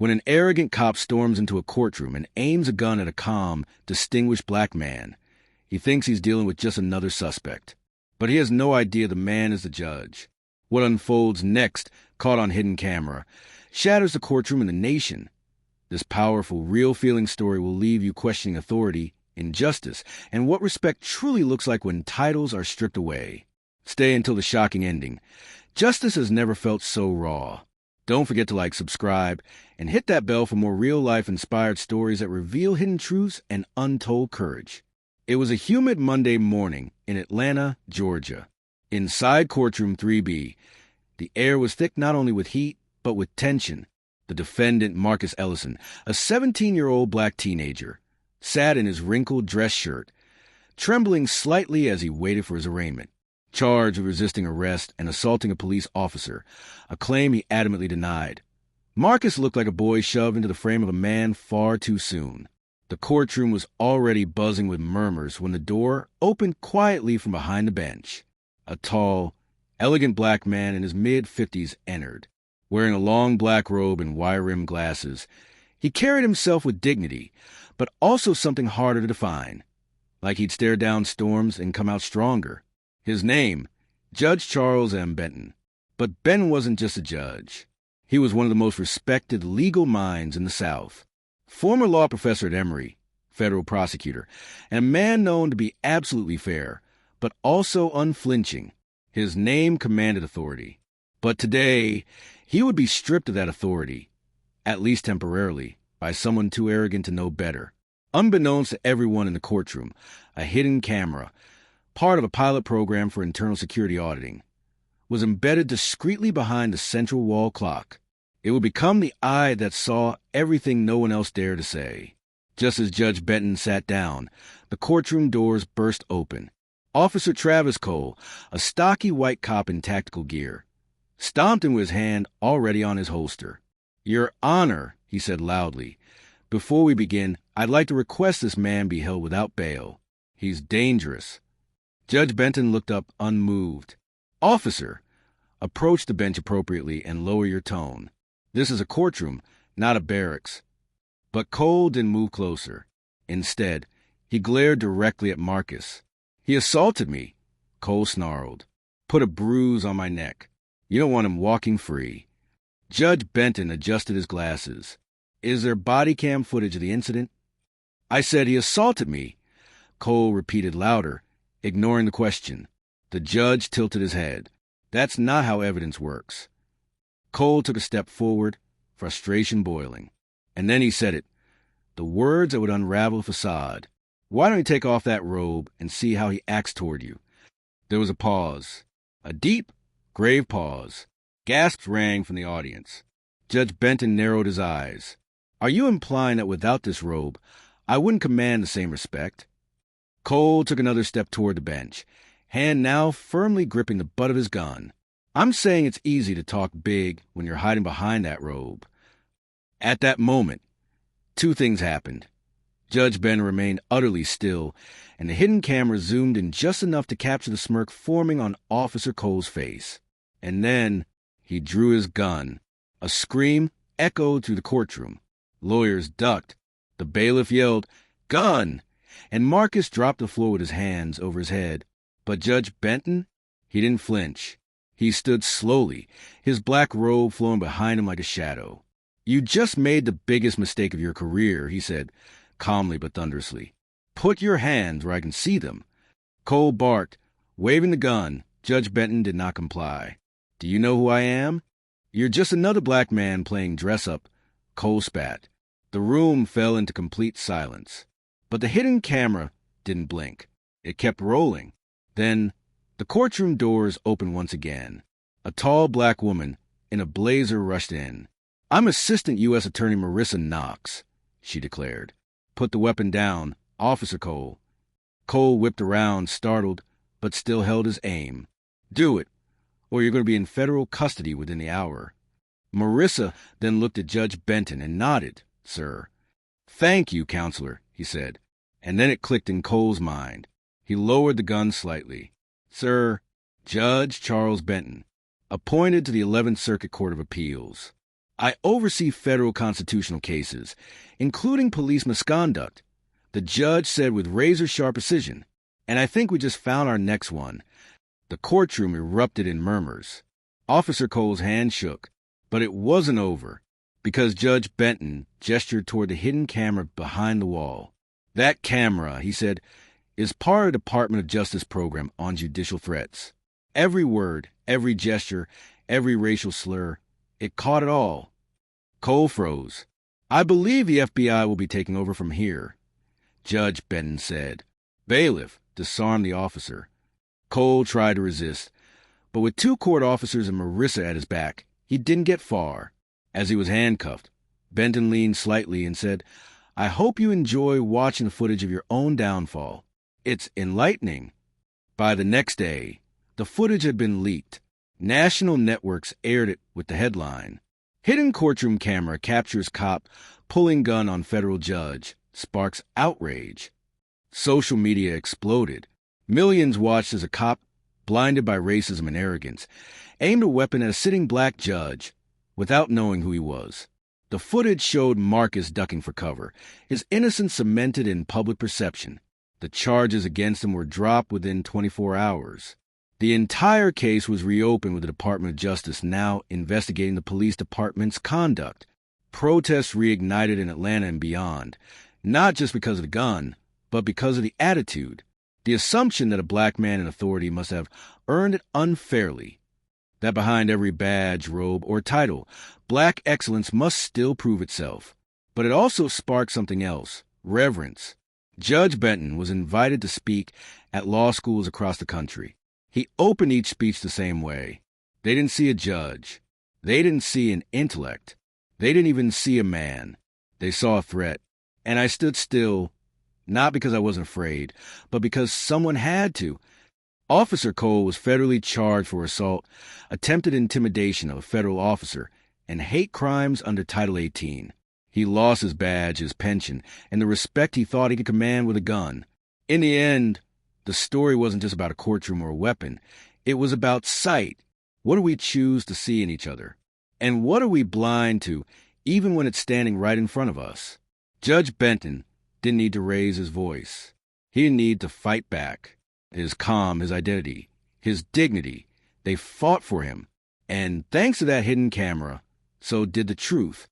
When an arrogant cop storms into a courtroom and aims a gun at a calm, distinguished black man, he thinks he's dealing with just another suspect. But he has no idea the man is the judge. What unfolds next, caught on hidden camera, shatters the courtroom and the nation. This powerful, real-feeling story will leave you questioning authority, injustice, and what respect truly looks like when titles are stripped away. Stay until the shocking ending. Justice has never felt so raw. Don't forget to like, subscribe, and hit that bell for more real-life inspired stories that reveal hidden truths and untold courage. It was a humid Monday morning in Atlanta, Georgia. Inside courtroom 3B, the air was thick not only with heat, but with tension. The defendant, Marcus Ellison, a 17-year-old black teenager, sat in his wrinkled dress shirt, trembling slightly as he waited for his arraignment. Charged with resisting arrest and assaulting a police officer, a claim he adamantly denied. Marcus looked like a boy shoved into the frame of a man far too soon. The courtroom was already buzzing with murmurs when the door opened quietly from behind the bench. A tall, elegant black man in his mid-50s entered. Wearing a long black robe and wire-rimmed glasses, he carried himself with dignity, but also something harder to define. Like he'd stared down storms and come out stronger. His name, Judge Charles M. Benton. But Ben wasn't just a judge. He was one of the most respected legal minds in the South. Former law professor at Emory, federal prosecutor, and a man known to be absolutely fair, but also unflinching. His name commanded authority. But today, he would be stripped of that authority, at least temporarily, by someone too arrogant to know better. Unbeknownst to everyone in the courtroom, a hidden camera, part of a pilot program for internal security auditing, was embedded discreetly behind the central wall clock. It would become the eye that saw everything no one else dared to say. Just as Judge Benton sat down, the courtroom doors burst open. Officer Travis Cole, a stocky white cop in tactical gear, stomped in with his hand already on his holster. "Your Honor," he said loudly, "before we begin, I'd like to request this man be held without bail. He's dangerous." Judge Benton looked up unmoved. "Officer, approach the bench appropriately and lower your tone. This is a courtroom, not a barracks." But Cole didn't move closer. Instead, he glared directly at Marcus. "He assaulted me," Cole snarled. "Put a bruise on my neck. You don't want him walking free." Judge Benton adjusted his glasses. "Is there body cam footage of the incident?" "I said he assaulted me," Cole repeated louder, ignoring the question. The judge tilted his head. "That's not how evidence works." Cole took a step forward, frustration boiling. And then he said it, the words that would unravel a facade. "Why don't you take off that robe and see how he acts toward you?" There was a pause. A deep, grave pause. Gasps rang from the audience. Judge Benton narrowed his eyes. "Are you implying that without this robe, I wouldn't command the same respect?" Cole took another step toward the bench, hand now firmly gripping the butt of his gun. "I'm saying it's easy to talk big when you're hiding behind that robe." At that moment, two things happened. Judge Ben remained utterly still, and the hidden camera zoomed in just enough to capture the smirk forming on Officer Cole's face. And then he drew his gun. A scream echoed through the courtroom. Lawyers ducked. The bailiff yelled, "Gun!" And Marcus dropped to the floor with his hands over his head. But Judge Benton, he didn't flinch. He stood slowly, his black robe flowing behind him like a shadow. "You just made the biggest mistake of your career," he said, calmly but thunderously. "Put your hands where I can see them." Cole barked, waving the gun. Judge Benton did not comply. "Do you know who I am?" "You're just another black man playing dress-up." Cole spat. The room fell into complete silence. But the hidden camera didn't blink. It kept rolling. Then the courtroom doors opened once again. A tall black woman in a blazer rushed in. "I'm Assistant U.S. Attorney Marissa Knox," she declared. "Put the weapon down, Officer Cole." Cole whipped around, startled, but still held his aim. "Do it, or you're going to be in federal custody within the hour." Marissa then looked at Judge Benton and nodded. "Sir." "Thank you, Counselor," he said. And then it clicked in Cole's mind. He lowered the gun slightly. "Sir, Judge Charles Benton, appointed to the 11th Circuit Court of Appeals. I oversee federal constitutional cases, including police misconduct, the judge said with razor-sharp precision. And I think we just found our next one. The courtroom erupted in murmurs. Officer Cole's hand shook, but it wasn't over, because Judge Benton gestured toward the hidden camera behind the wall. That camera, he said, is part of the Department of Justice program on judicial threats. Every word, every gesture, every racial slur, it caught it all. Cole froze. I believe the FBI will be taking over from here, Judge Benton said. Bailiff disarmed the officer. Cole tried to resist, but with 2 court officers and Marissa at his back, he didn't get far. As he was handcuffed, Benton leaned slightly and said, I hope you enjoy watching the footage of your own downfall. It's enlightening. By the next day, the footage had been leaked. National networks aired it with the headline, Hidden Courtroom Camera Captures Cop Pulling Gun on Federal Judge, Sparks Outrage. Social media exploded. Millions watched as a cop, blinded by racism and arrogance, aimed a weapon at a sitting black judge without knowing who he was. The footage showed Marcus ducking for cover, his innocence cemented in public perception. The charges against him were dropped within 24 hours. The entire case was reopened with the Department of Justice now investigating the police department's conduct. Protests reignited in Atlanta and beyond, not just because of the gun, but because of the attitude, the assumption that a black man in authority must have earned it unfairly, that behind every badge, robe, or title, black excellence must still prove itself. But it also sparked something else, reverence. Judge Benton was invited to speak at law schools across the country. He opened each speech the same way. They didn't see a judge. They didn't see an intellect. They didn't even see a man. They saw a threat. And I stood still, not because I wasn't afraid, but because someone had to. Officer Cole was federally charged for assault, attempted intimidation of a federal officer, and hate crimes under Title 18. He lost his badge, his pension, and the respect he thought he could command with a gun. In the end, the story wasn't just about a courtroom or a weapon. It was about sight. What do we choose to see in each other? And what are we blind to, even when it's standing right in front of us? Judge Benton didn't need to raise his voice. He didn't need to fight back. His calm, his identity, his dignity, they fought for him. And thanks to that hidden camera, so did the truth.